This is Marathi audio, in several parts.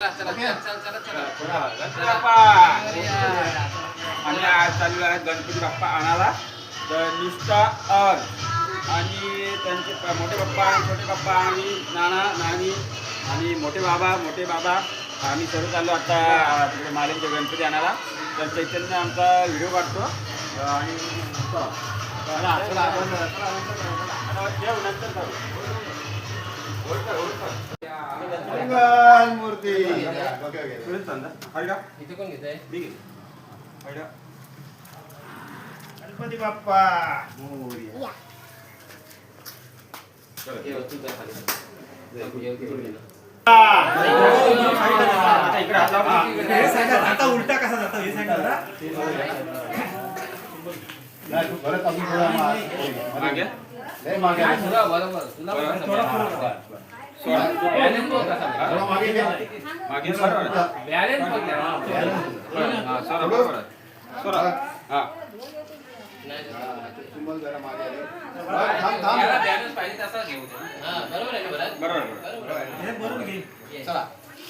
आम्ही आज चाललो आहे गणपती बाप्पा आणायला. तर निष्ठा आणि त्यांचे मोठे पप्पा छोटे पप्पा आणि नाना नानी आणि मोठे बाबा आम्ही सर्व चाललो आता तिकडे मालेंचे गणपती आणायला. तर चैतन्य आमचा व्हिडिओ काढतो आणि मूर्ती गणपती बाप्पा आता उलटा कसा जातो हे सांगा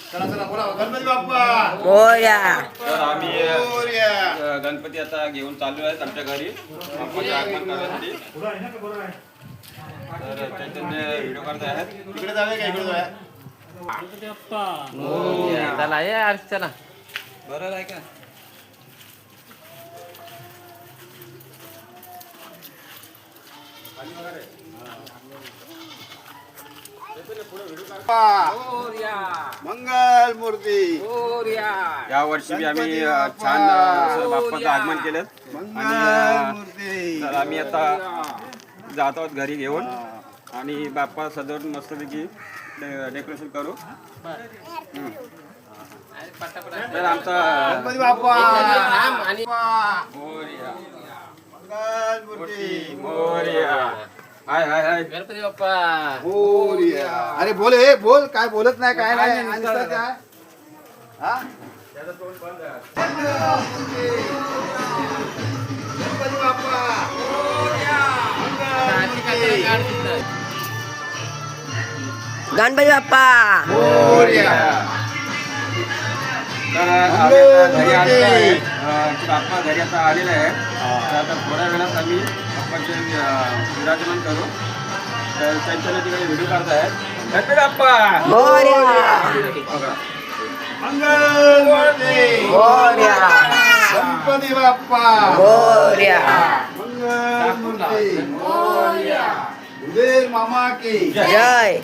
गणपती बाप्पा तर आम्ही गणपती आता घेऊन चाललो आहेत आमच्या घरी बाप्पाचे आगमन करण्यासाठी. तर चैतन्य व्हिडिओ करत आहेत. तिकडे जावे का इकडे जाऊया? चला यार चला बरं आहे का? मंगल मूर्ती या वर्षी बी आम्ही छान असं बाप्पाचं आगमन केलं मंगल आणि मूर्ती तर आम्ही आता जात आहोत घरी घेऊन आणि बाप्पा सजवून मस्तपैकी डेकोरेशन करू. तर आमचा गणपती बाप्पा आणि मोरया मंगल मूर्ती मोरया हाय हाय हाय गणपती बाप्पा मोरया. अरे बोल हे बोल काय बोलत नाही काय नाही आणि नुसतं काय हा त्याचं तोंड बंद आहे. गणपती बाप्पा गणपती बाप्पा मोरया. तर आम्ही आता घरी आलेलो आहे. बाप्पा घरी आता आलेला आहे. तर आता थोड्या वेळात आम्ही बाप्पाचे विराजमान करू. तर त्यांच्या तिकडे व्हिडिओ काढतायत. गणपती बाप्पा बघा. मंगल मूर्ती मोरया गणपती बाप्पा मोरया मंगल मूर्ती उदेर मामा की जय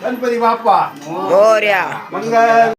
गणपती बाप्पा मोरया मंगल